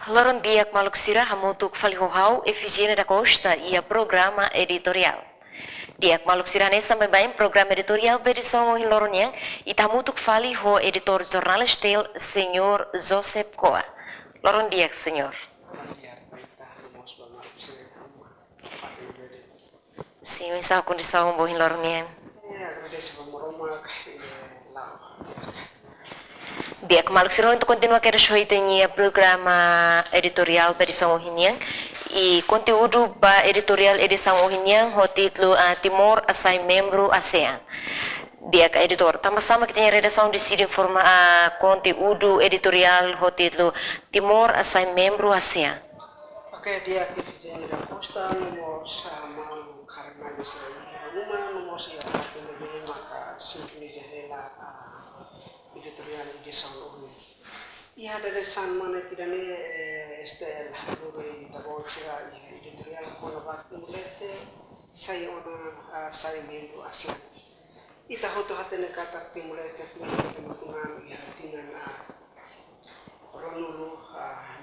Loron Diak Maluksira hamutuk falihohau eficiência da Costa e a programa editorial. Diak Maluksira nessa também programa editorial berição em Loronian e tamutuk fali ho editor jornalista senhor Joseph Coa. Loron Diak senhor. Sim, essa condição boa em Loronian. Dia kemaluk siro untuk continua quero show tenha programa editorial edição ohinian e conteúdo ba editorial edição ohinian ho título Timor Asai membro ASEAN. Dia ka editor sama-sama que tenha redação decide forma conteúdo editorial ho título Timor Asai membro ASEAN. Oke, dia kita da Costa nomos mau karena bisa rumah nomos ya ini maka simply jahela editorial di Solo. Ia ada desan mana kidane estel halurai tabol sira editorial kono bakti mulete saya ona saya minggu ASEAN. Ita hoto hatene kata timulete fulete makungan ya tinan ronulu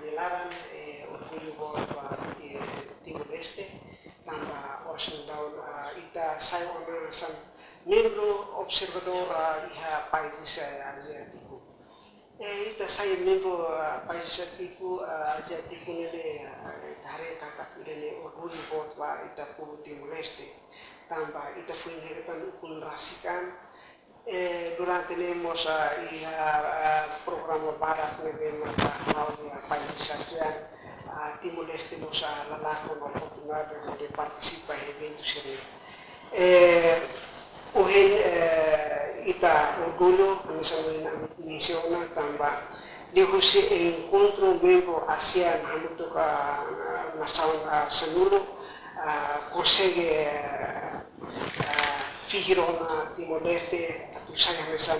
nilaran orgulho volta Timor Leste tambah Ocean Down ita saya ona san membro observador iha países asiático. Ita saya membro países asiático nele tare kata nele orgulho volta ita pu Timor Leste tambah ita foi negatan ukun rasikan durante nemos programa barat nebe maka mau países ASEAN Timor Leste nos lalakon oportunidade de participar em eventos ini. Uhen ita orgulho misalnya misiona tambah dihusi encontro membro ASEAN untuk nação seluruh consegue figurona Timor Leste atau saya misal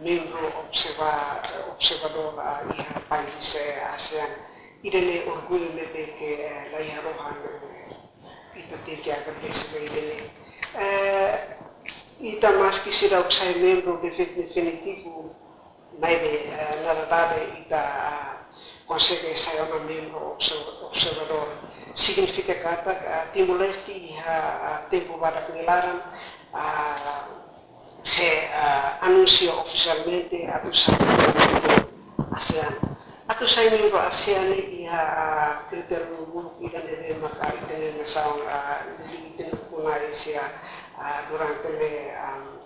membro observador di países ASEAN. Idene orgulho nebe que la rohan ita teke agar besi idene ita mas que será o sai membro definitivo nebe na verdade ita consegue sair um membro observador significa kata Timor Leste tempo pada pengelaran se anuncia oficialmente atau sai ASEAN. Atau saya membro ASEAN ia kriteria buruk idan ede maka itene nasaung itene kuna Asia durante le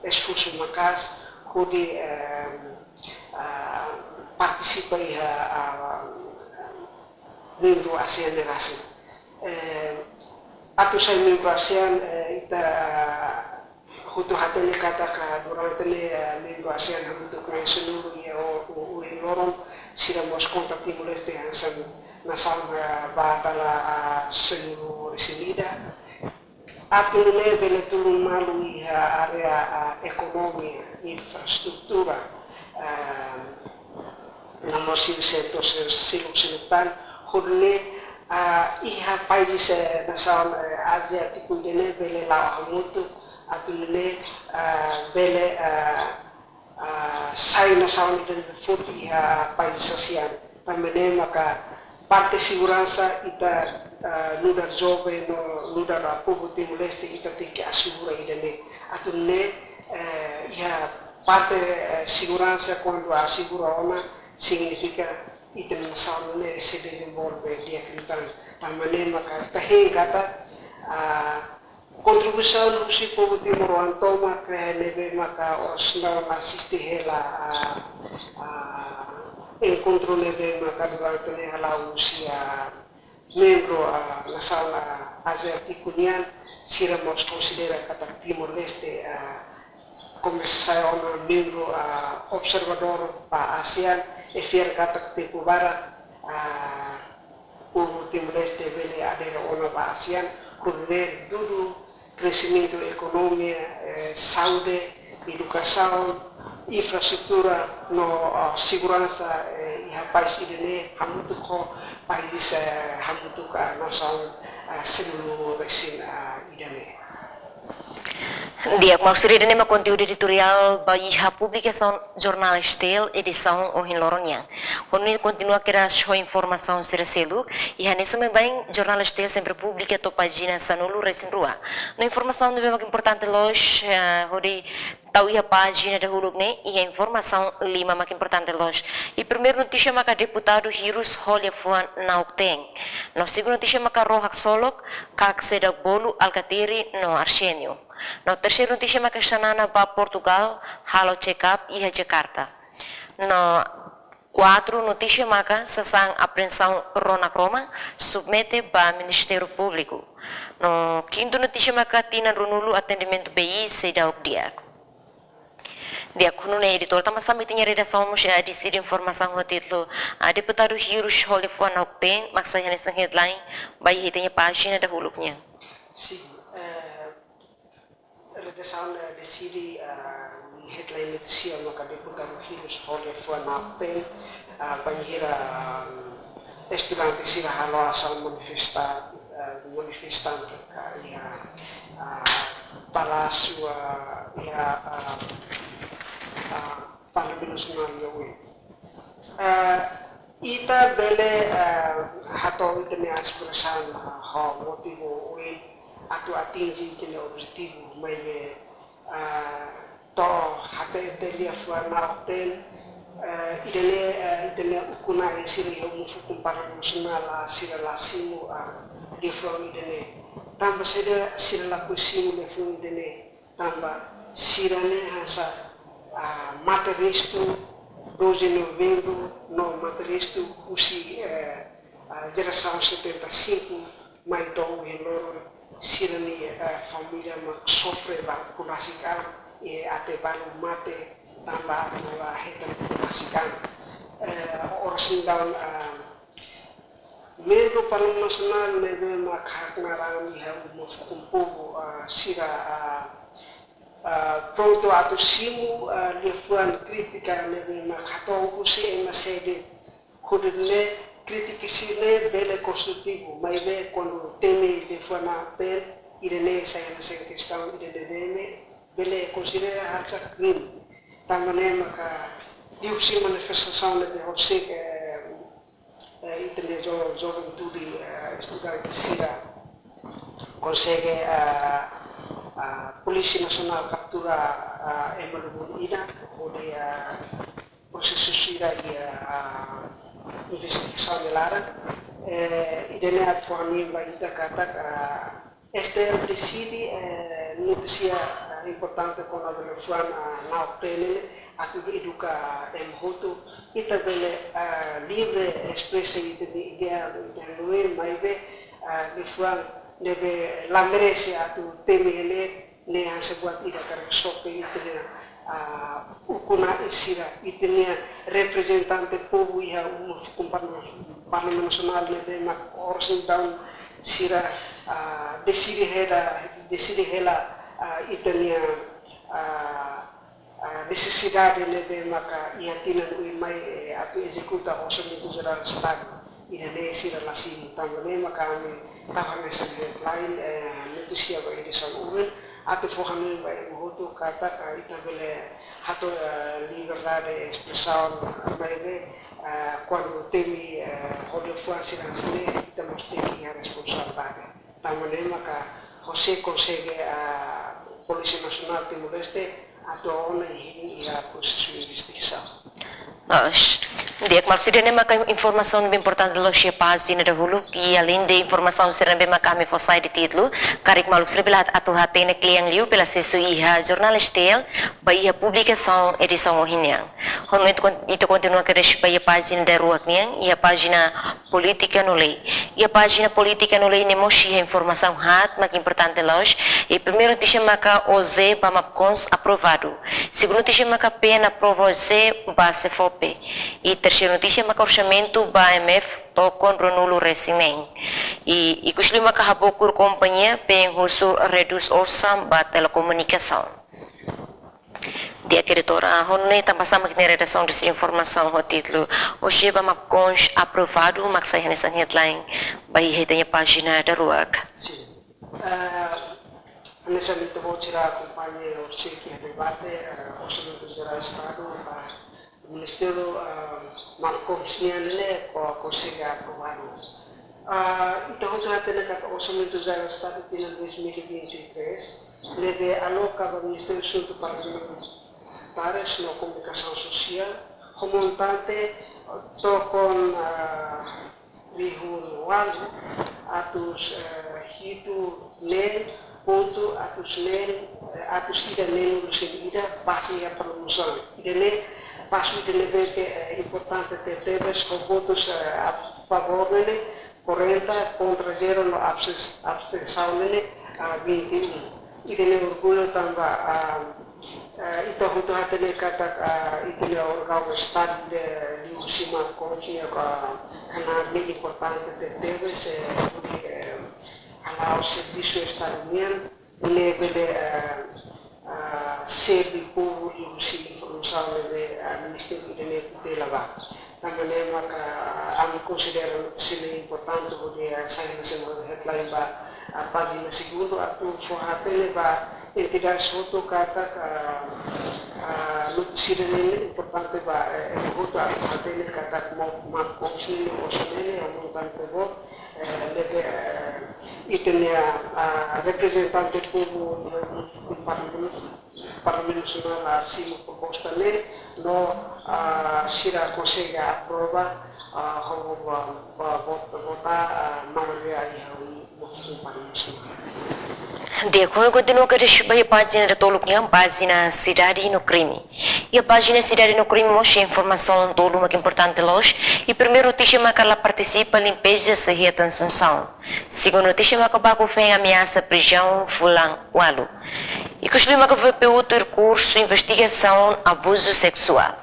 esforço makas kodi participa ia membro ASEAN nerasi. Atau saya membro ASEAN ita hutu hatene kata ka durante le membro ASEAN hutu kuna seluruh ia o lorong siramos conta Timor Leste hansan nasam batala seluruh residida atune bele turun malu area ekonomi infrastruktura namosin sektor silupan hodne iha países nasam asiático dene bele la mutu atune bele saya nasaw ni dan futi países ASEAN também maka parte segurança ita nudar jovem nudar povo Timor Leste ita tem que assegurar idane atune parte segurança quando assegura ona significa ita nasaw ne se desenvolve dia kritan também maka tahe kata contribuição do povo Timor toma que neve maka os não assiste hela encontro neve maka durante hela usia membro nação asiático nian siramos considera kata Timor Leste como saya membro observador pa ASEAN e fier kata tempo barat povo Timor Leste vele adera ona pa ASEAN correr dulu crescimento econômico, saúde, educação, infraestrutura, no segurança e país idene hamutu ko país hamutu ka nação seluruh resin idene. Dia maksudnya ini mah conteúdo editorial bagi a publicação jornal Estel edição o Loronia. Quando continua a criar sua informação ser selo e a nesse bem jornal Estel sempre publica a página sanulu recém rua. Na informação não é mais importante loja onde tahu a página da huluk ne e a informação lima mais importante loja. E primeiro notícia maka deputado Hirus Holiefuan Naukten. No segundo notícia maka Rohak Solok kak sedak bolu Alcateri no Arsenio. No terceiro notícia maka sanana ba Portugal halo check up e a Jakarta. No quatro notícia maka sasang apreensão Ronak Roma submete ba Ministério Público. No quinto notícia maka tina runulu atendimento BI sedauk dia. Dia kuno na editor tama sampai tinha redação mo siya decide informação ho titlo deputado Hirus Holiefuan Naukten maksaya nisang headline by hitanya página da huluk niya. Sim, redação decide headline notícia maka deputado Hirus Holiefuan Naukten banhira estudante sila halo asal manifestante ya Palácio Parlamento Nasional yawe. Ita bele hato itene aspirasan ho motivo ui atu atingi kene objetivo mai to hate telia fuana hotel itene ukuna isiri ho mufukum Parlamento Nasional sira lasimu dia fuan itene tamba seda sira lakusimu le fuan itene tamba sirane hasa materistu 12 de novembro no materistu usi geração 75 mais do helor sirani família mak sofre ba kunasikan e até balu mate tamba tua hetan kunasikan orsin daun membro Parlamento Nasional nebe mak hak ngarang iha umufkumpu sira pronto ato simu lefuan crítica nebe makato usi na sede kudele crítica sile bele construtivo mas be quando teme lefuan atel irene saya na se questão irene bele considera alta crime também maka diusi manifestação nebe hosek itene juventude estudante sira consegue Polisi Nasional captura Emerald Ina, onde processo sira e investigação de Lara. E dene a forma vai ita kata este decide notícia importante com a telefone na hotel atu educa hoto ita bele livre expressa ideia de Luís Maive telefone nebe la merece atu temele ne hanse buat ida karek sope itene ukuna isira itene representante povo iha Parlamento Nasional nebe mak orsin down sira decide hela itene necessidade nebe maka iatina mai atu executa orçamento geral do Estado ine sira lasini também maka tahan nessa lain notícia vai edição urban até forramento vai moto kata ita bele hato liberdade expressão vai quando temi Holiefuan sirasne ita mesti que responsabilidade também maka José consegue Polisi Nasional Timor-Leste atau ona ini ia proses investigação. Dia maksudnya ni maka informação bem importante lo siya página da huluk e além de informação será bem maka kami fosai de título karik maluk será belat atu hate ne kliang liu pela sesu iha jornal Estel ba iha publicação edição ohinyang hono itu continua que respa iha página da ruak niang iha página política no lei iha página política no lei ne moshi informação hat mak importante los e primeiro tisha maka oze ba mapcons aprovado segundo tisha maka pena provose ba sefope e terceiro notícia maka orçamento ba MF to kon Ronulo Resinen e kusli maka habokur companhia pen husu reduz osam ba telecomunicação dia diretora honne tambah sama que redação dessa informação o título hoje ba mapcons aprovado maksa nessa headline ba hitanya página da ruak Sim. honestamente vou tirar a companhia o que é debate, o Orçamento Geral do Estado, o Ministério Marcos Nianele consegue aprovar. Então, já tem o Orçamento Geral do Estado em 2023, leve aloca o Ministério do Assuntos Parlamentares na Comunicação Social, o montante com Rihun Walu, atos hitu nen, ponto atus nen, atus ida nen lusin ida, pasti a promoção. Ida nen, passo ida nen que é importante ter teves com votos a favor nele, 40 contra 0 no abstenção nele, 21. Ida nen orgulho também ito hutu hatene kata itile orgão estado de usima contia kana ni importante de teves ala o serviço estaduniano levele servi povo de usima informação de ministério de tutela ba também maka ami considero sile importante porque sair na semana headline ba a página segundo atu forratele ba entidades foto kata notícia ini importante ba foto atene kata mau konsul konsulene importante bo lebe itenia representante povo do Parlamento Nacional assim proposta ne no sira consegue aprovar votar maioria do Parlamento Nacional. De acordo com a página da Toluknya, página Cidade no Crime. E a página Cidade no Crime mostra informação do que é importante hoje. E primeiro notícia é que ela participa em limpeza e retenção. Segundo notícia é que o Baco fez ameaça prisão Fulan Walu. E que o que foi pelo recurso investigação abuso sexual.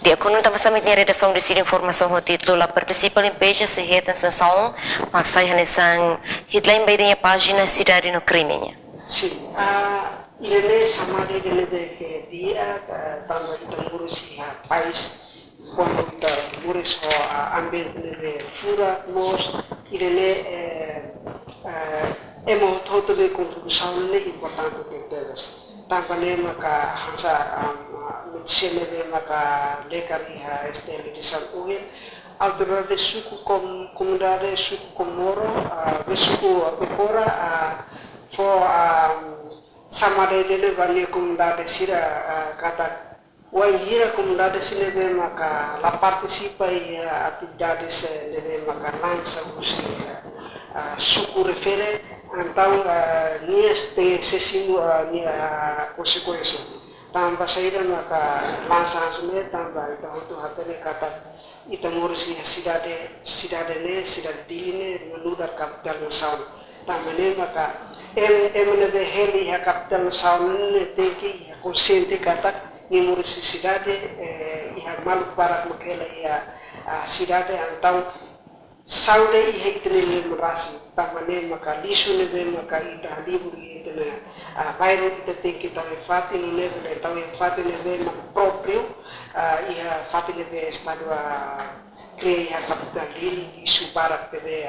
De acordo com a redação de informação o título, ela participa em limpeza e retenção, mas sai nessa headline bem da página Cidade no Crime. Sim, ele sama de que dia também estamos no país quando estamos no ambiente de fura nós ele é uma outra contribuição importante de todos. Também maka hansa medicina maka lekar iha estelitisan uhin autorade suku comunidade suku Komoro besuku Pekora for samade dele vale comunidade sira kata Waihira comunidade sile maka la participa e atividades dele maka lança os suku refere então neste sessão consequência tambah saída maka lança asme tambah então tu hatene kata itamur cidade diline menudar capital nasional tambah ne maka emene heli ha capital nasional ne teki consciente kata ni murisi cidade iha malu para makela ia cidade então saule iha itene merasi tambah ne maka lisu ne maka ita libur itene bairro ita tem que estar fati no nível então fati neve próprio ia fati neve estado a criar a capital dele e subara pebe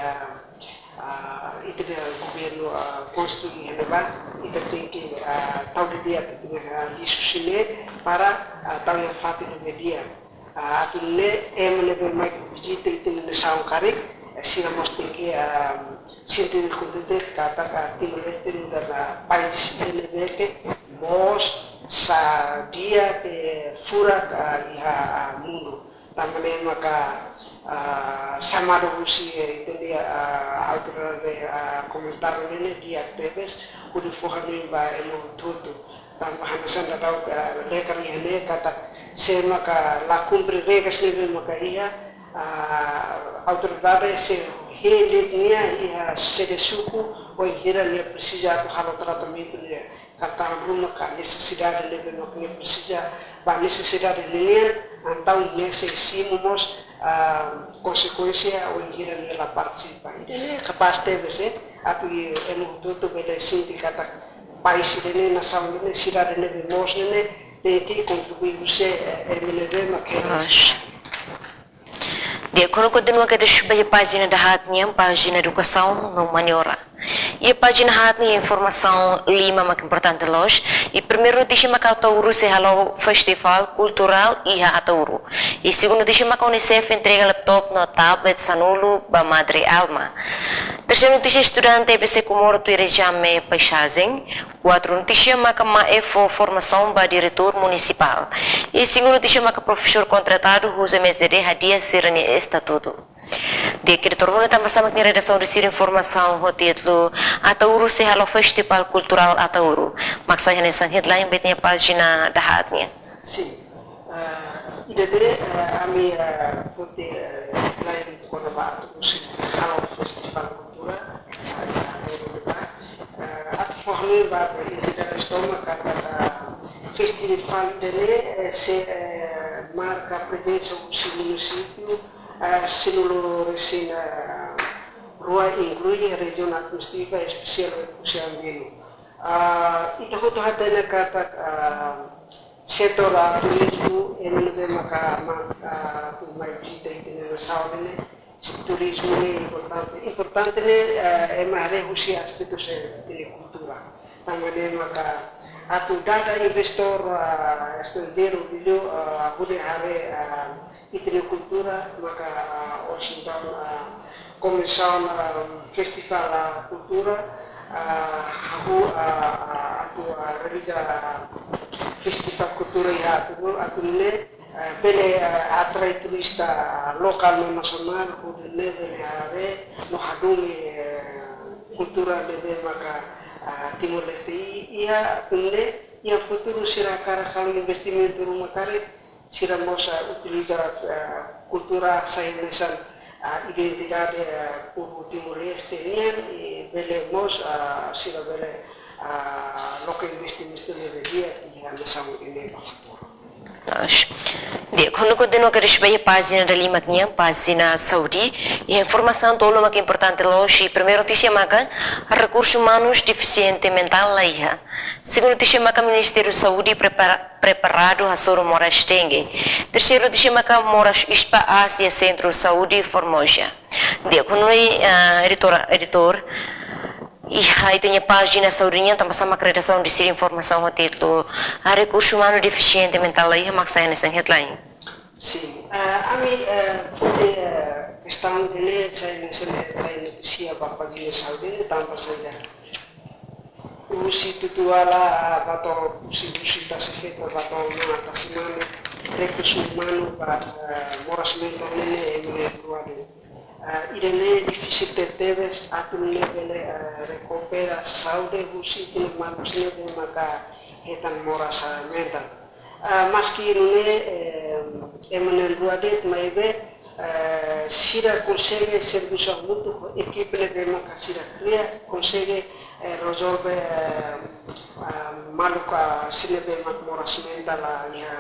ita de governo construir neva ita tem que tal de dia que isso sine para tal yang fati neve dia atune neve mai visita ita ne saung karik sila mesti que sinti contente kata Timor-Leste dan país ini que mos sa dia pe fura iha mundo tamane maka samado usi itu dia autorade komentar ini dia teves udi fohani ba emo tutu tambahan sanda tau lekar ini kata se maka la cumpre regras ni maka ia autoridade se reelegnia e se de suco ou hira ne precisa do halo tratamento ne kata rumah ka necessidade ne no que precisa ba necessidade ne então nesse simos consequência ou hira ne la participa ne capaz teve se atu é muito bem sinti kata país ne nação ne cidade ne vemos ne tem que contribuir você ne vema que De acordo com a página da Hatniam, página Educação no Maniora. E a página hat ni informação lima mak importante los. E primeiro deixa mak Atauru se halo festival cultural iha Atauru. E segundo deixa mak Unicef entrega laptop no tablet Sanulu ba Madre Alma. Terceiro notícia estudante EBC Comoro tu regime paisagem. Quatro notícia mak maefo formação ba diretor municipal. E cinco notícia mak professor contratado usa mesere hadia sirani estatuto. De que retorno também sama com redação de informação o título Atauru se halo festival cultural Atauru. Maksudnya nessa headline betnya página da hatnya. Sim. Idade ami fote lain kono ba usi halo festival kultura at forme ba idade stoma kata festival dele se marca presença usi município seluruh resin rua inclui região administrativa especial usi ambiente. Ita hoto hatana kata setor turismo emene maka mai visita itene saudene turismo ne importante ne emare husi aspectos de cultura tamane maka atu data investor estrangeiro video bude hare itene cultura maka Washington comissão festival cultura atu realiza festival cultura ya atu ne bele atrai turista lokal no nasional kudene bele are no hadumi kultura debe maka Timor Leste ia tunne ia futuro será cara kalau investimento rumah kare será mosa utiliza kultura saintesan identidade por Timor Leste e bele mos será bele local investimento debe dia e a nação ini futuro. De quando continua a receber a página da Lima Kinha, página Saudi, e a informação toda uma que é importante hoje. Primeiro notícia maca, recursos humanos deficiente mental lá. Segundo notícia maca, Ministério da Saúde preparado a Soro Moras Tengue. Terceiro notícia maca, Moras Ispa Ásia Centro Saúde Formosa. De quando editor e aí tem a página saudinha também sama redação de ser informação o título a recurso humano deficiente mental aí maksudnya nessa headline. Sim, ami foi questão dele saya nessa headline notícia bapa di Saudi tanpa saja usi tutuala bato usi tas efeito bato na tasimane recurso humano para moras mental ne ruado. Irene difícil tertebes atun nebele recupera saúde busi tin manusia de maka hetan morasa mental maski nune emenen ruadet maibe sira consegue serviço muito equipe de maka sira cria consegue resolve maluka sinebe mak moras mental ya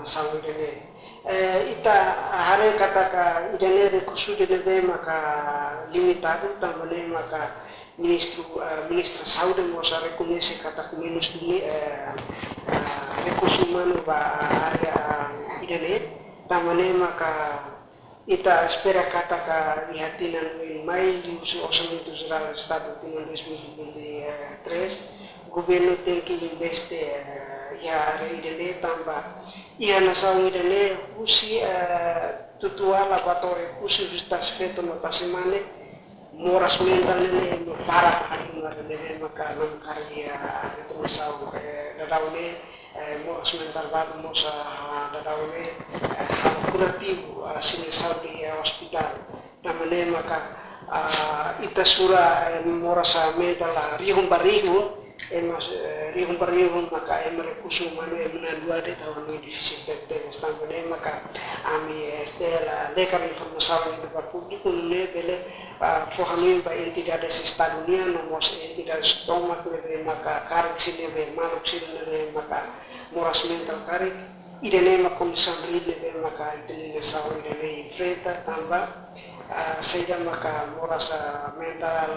saúde ne ita hare kataka idane recurso de nebe maka limitado também maka ministra saúde mosa reconhece kataka menos duni recurso humano ba área idane também maka ita espera kataka ihatinan mai di orçamento geral do estado de 2023 governo tem que investir ya idane tambah ia nasaw idane usi tutuala batore usi justas feto no tasimane moras mental ne para ne maka nam karya itu nasaw dadaune moras mental baru mosa dadaune kurativo sini saudi hospital tamane maka ita sura moras mental rihum barihu emas rihum barihum maka emre kusum manu emna dua de tahun ini divisite estamos ne maka ami estela lekar informação do público ne bele forramento ba entidades estadunia no mos entidades toma que maka karek sine be manuk sine maka moras mental kare idene ma comissão ride be maka idene saw idene enfrenta tamba seja maka moras mental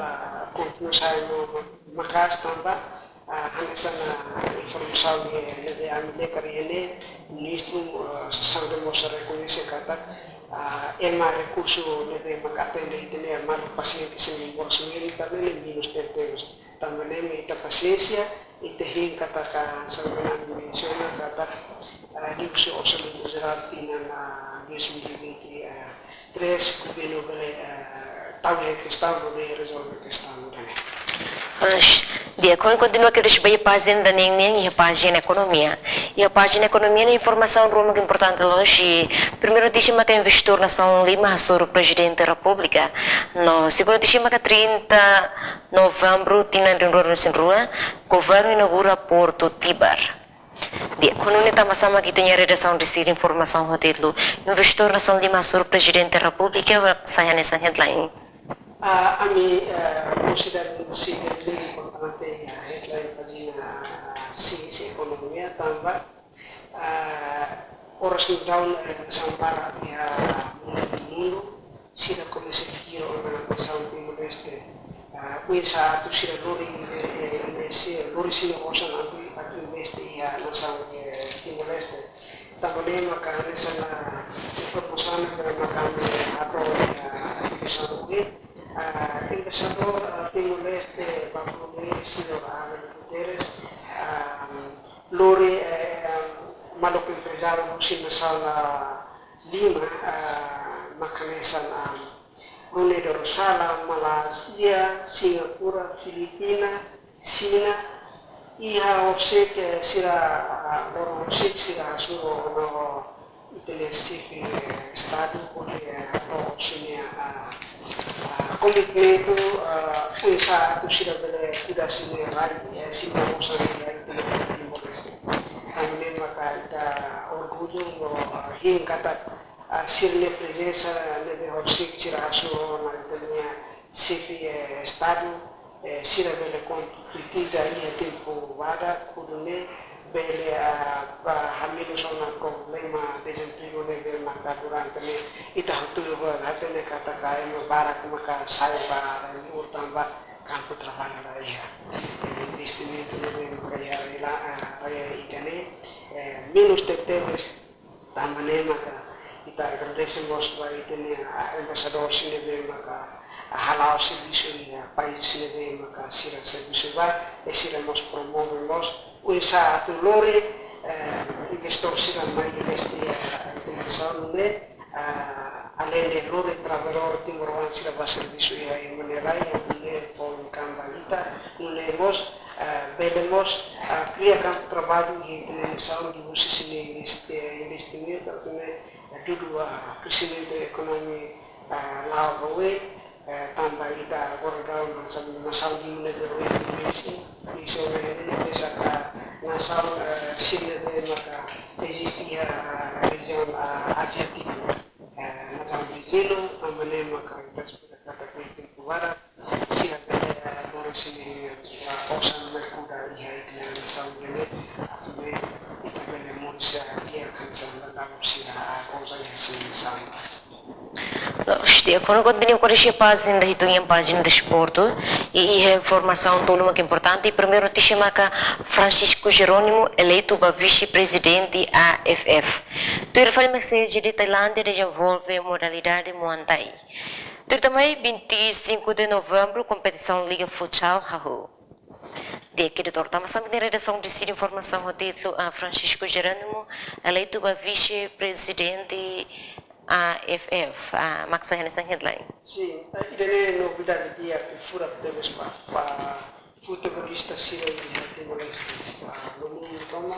conclusão maka tamba hanya informação de americana ini ministro saúde moça reconhece kata ema recurso nebe makatende itene malu paciente sem borosumiri também minus terteus também ita paciência ite hin kata ka sanganan menciona kata diusi orçamento geral tina na 2023 governo bele tahu questão do resolver questão também. Dia, quando continua que deixa bem a página da ninguém e a página economia. E a página economia é informação muito importante hoje. Primeiro deixa que investidor nação Lima sobre o presidente da República. No segundo deixa que 30 de novembro tinha reunião em rua, governo inaugura Porto Tibar. Dia, quando nós estamos sama que tem a redação de informação hotel, investidor nação Lima sobre o presidente da República, saya nessa headline. Ami considero sim importante a headline pagina sisi ekonominya tambah oras down sampara dia mundo sida komisi kiro na Nação Timor-Leste kuisa tu sida lori sida osan antu investi ya Nação Timor-Leste também maka nessa informação para makame atau bisa Embaixador Timor-Leste Bartolomé Guterres lori maluk empresário no sala Lima makanesan Brunei Darussalam, Malaysia, Singapura, Filipina, China iha opsek sira loro opsek sira suruh no itelesi estado porque atau opsinya komitmen itu usaha itu sudah sudah lagi sehingga usaha yang Timor-Leste. Kami maka kita orgulho hing kata sirne presença nebe horsik cirasu na Italia sefi estado sira bele concretiza ia tempo vada kudune bele hamil sona problema desemprego nebe maka durante ne ita hutu hatene kata kai barak maka saya bara ni utamba campo trabalho da ia investimento nebe maka ya raya ikane minus tetebes tamane maka ita agradecemos para itene embaixador nebe maka halau serviço ya país nebe maka sira serviço ba esiremos promovemos usaha tu lori investor sira mai investi internacional ne além de lori trabalhador timor sira ba serviço ya imunerai ne for cambalita nemos belemos criar trabalho e internacional de vocês investimento também tudo crescimento econômico lá tambah kita korban nasal di negara Indonesia iso ini bisa nasal sini maka existia region Asiatik nasal Brazil amane maka kita sudah kata ke barat siapa baru sini osan merkuda ia itu nasal ini atau kita boleh manusia dia kan sangat dalam sila cosa yang sama. Quando continua com a página da página de esporte e a informação toda muito importante, primeiro te chama Francisco Jerônimo eleito para vice-presidente AFF. Tu fala que se de Tailândia desenvolve a modalidade Muay Thai. Tu também 25 de novembro competição Liga Futsal Hahu. De aqui do Torta, mas também redação de informação o título Francisco Jerônimo eleito para vice-presidente AFF, maksudnya nessa headline. Sim, ini novidade dia fura temos para futebolista sira di Timor-Leste. Lumu toma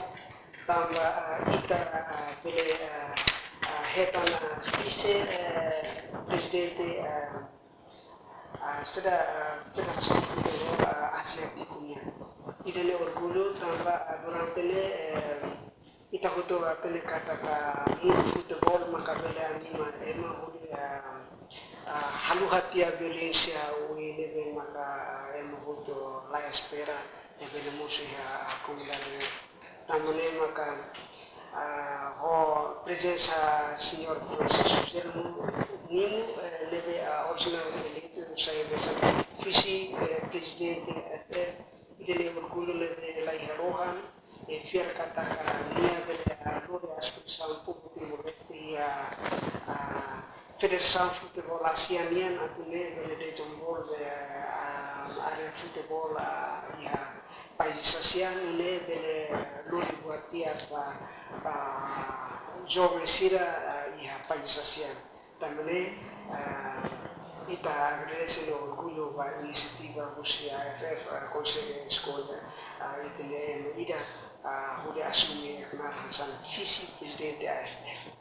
tambah kita bele hetan vice presidente sudah sampai Asiatik punya. Ini orgulho tambah durante ita kuto apele kata ka futebol makabela anima ema uli halu hatia violencia uli nebe maka ema kuto la espera ebe musu ya acumulare tamone maka ho presença senhor Francisco Jerônimo Nimo nebe original eleito do sai besa vice presidente ele orgulho nebe la Rohan fiar kata lia bela lori aspek sampu Timor-Leste Federação de Futebol Asianian atune bele jombol de area futebol ia países ASEAN une bele lori buatia pa jovem sira ia países ASEAN. Também ita agradece o orgulho da iniciativa Rusia AFF Conselho de Escolha itene ida hude assumir Aknar Hassan vice-presidente AFF.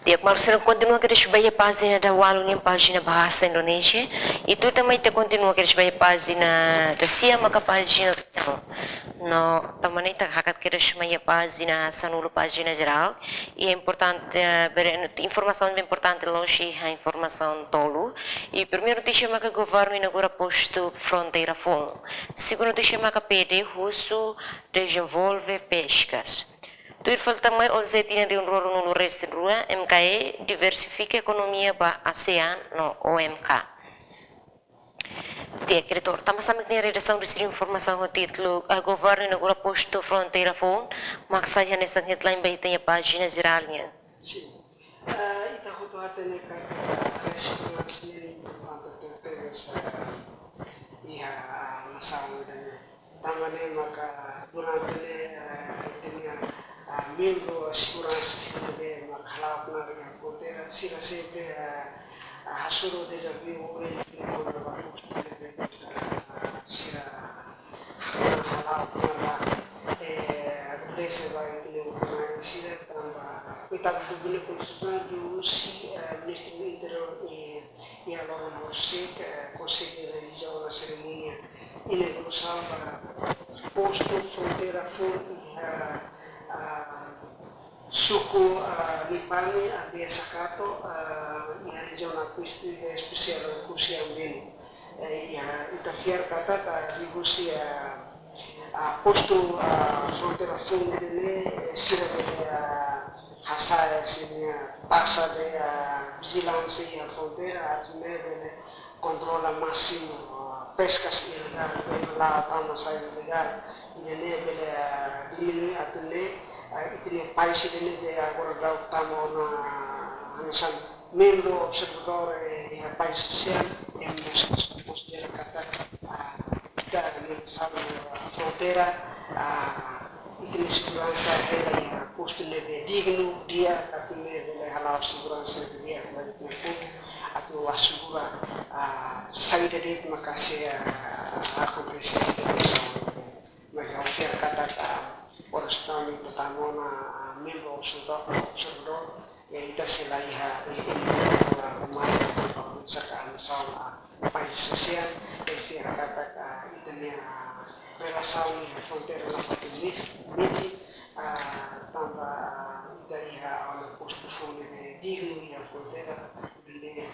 Tiap malu serang continua kita sebagai página da Wallonia página bahasa Indonesia. Itu também te continua kita sebagai página da Sia maka página no também te hakat kita sebagai página sanulu página geral. E é importante informação bem importante longe a informação tolo. E primeiro notícia maka governo inaugura posto fronteira fundo. Segundo notícia maka PD russo desenvolve pescas. Tuir falta mai olze tina di un rolo no resto rua MKE diversifica economia ba ASEAN no OMK. Dia diretor, tama sa na redação de informação o título a governo inaugura posto fronteira phone maksaya nesta headline ba itanya página geralnya. Sim. Ita hoto atene ka resto sini importante teres iha masalah dan tamane maka durante itenya membro segurança de makalap na rin fronteira sila sempre hasuro de desafio e com a posto de sila halap na desse vai ter uma sila tamba kita bubule consultando si ministro do interior e agora no SEC consegue realizar uma cerimônia inauguração para posto fronteira full suku Lipani Abia Sakato ia regional questi speciale kursi ambien ia itafiar kata di Rusia posto fronteira fundo dele sira de hasaya sinia taxa de vigilância a fronteira atmere controla máximo pescas ilegal lá tama sai ilegal ini bele diminui atune itri país ini de agora grau tamo na hanesan membro observador país ASEAN yang considera kata kita ni sabe fronteira itri segurança ela posto neve digno dia atune bele halal segurança dia balik pun atau asegura saída de makasih acontece mereka offer kata orang kami pertama na membro observador yang kita selaiha ini kemarin misalkan sama país ASEAN offer kata itu ni relasi fronteira na fatuliti tambah dari orang posto fone digno ya fronteira ini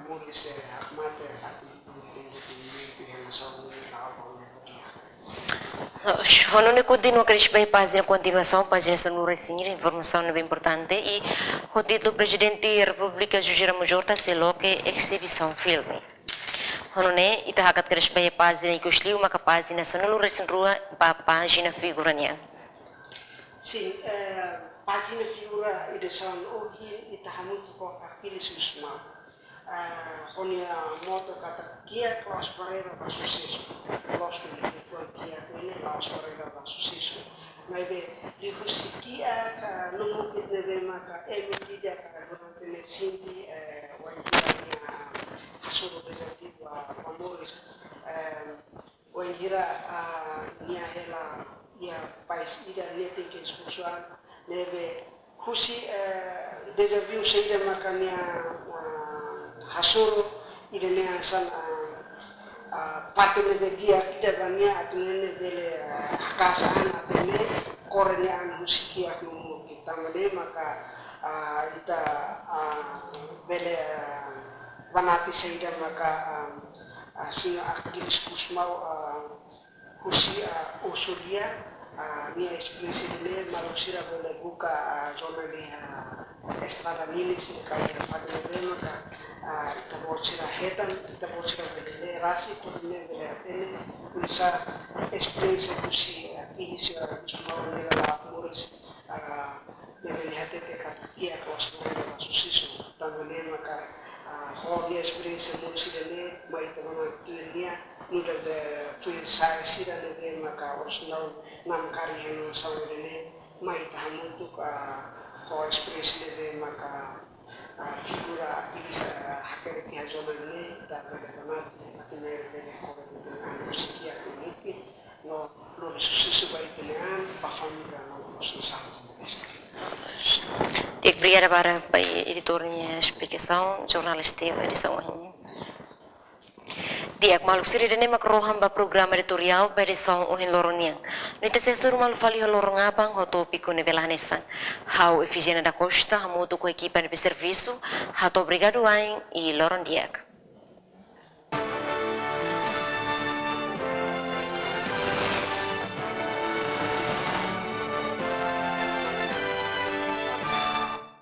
mulis akmat hati itu yang sama Hono ne continua cresce bem página continuação página sonora seguir informação bem importante e o título presidente da República Jujira Majorta selou que exibição filme. Hono ne ita hakat cresce bem página e kusliu maka página sonora rua pa página figuranya. Sim, página figura edição hoje ita hamut ko akili susma. Honia moto kata kia kelas Pereira para sucesso. Kelas kia ini kelas Pereira para sucesso. Maybe di kia nungupit nebe maka tidak durante sinti wanjiranya hasuro desafio pamores wanjira nia hela ia país ida nete que expulsar nebe husi desafio seida makanya hasuro idene san patene dia idagania atene bele akasan atene korene an musiki aku kita mele maka ita bele vanati seida maka sina akilis kusmau husi usulia ni experience dele malosira bele buka zona de estrada milis kaya patene maka kita bocira hetan kita bocira bele rasi kodine bele atene bisa experience kusi ilisio kusmau nela muris bele hatete kat kia kelas susiso tambane maka hobby experience mo sila ne may tamang tunya nuda de fui sai sila ne maka osnaw nam karihan sa ne may tahamu tu ho experience ne maka figura bisa hakere piazona ne ta kadang atene ne ko dengan musikia ini no susiso ba italian pa família no santo Obrigada para a editornya explicação, jornalista edição ini. Diak maluk siri dene makroham ba programa editorial ba edição uhin loroniang. Nita sesur malu fali lorong abang hoto piku nevelanesan. Hau efisiena da costa hamutu ko equipa de serviço, hato obrigado ain e loron diak.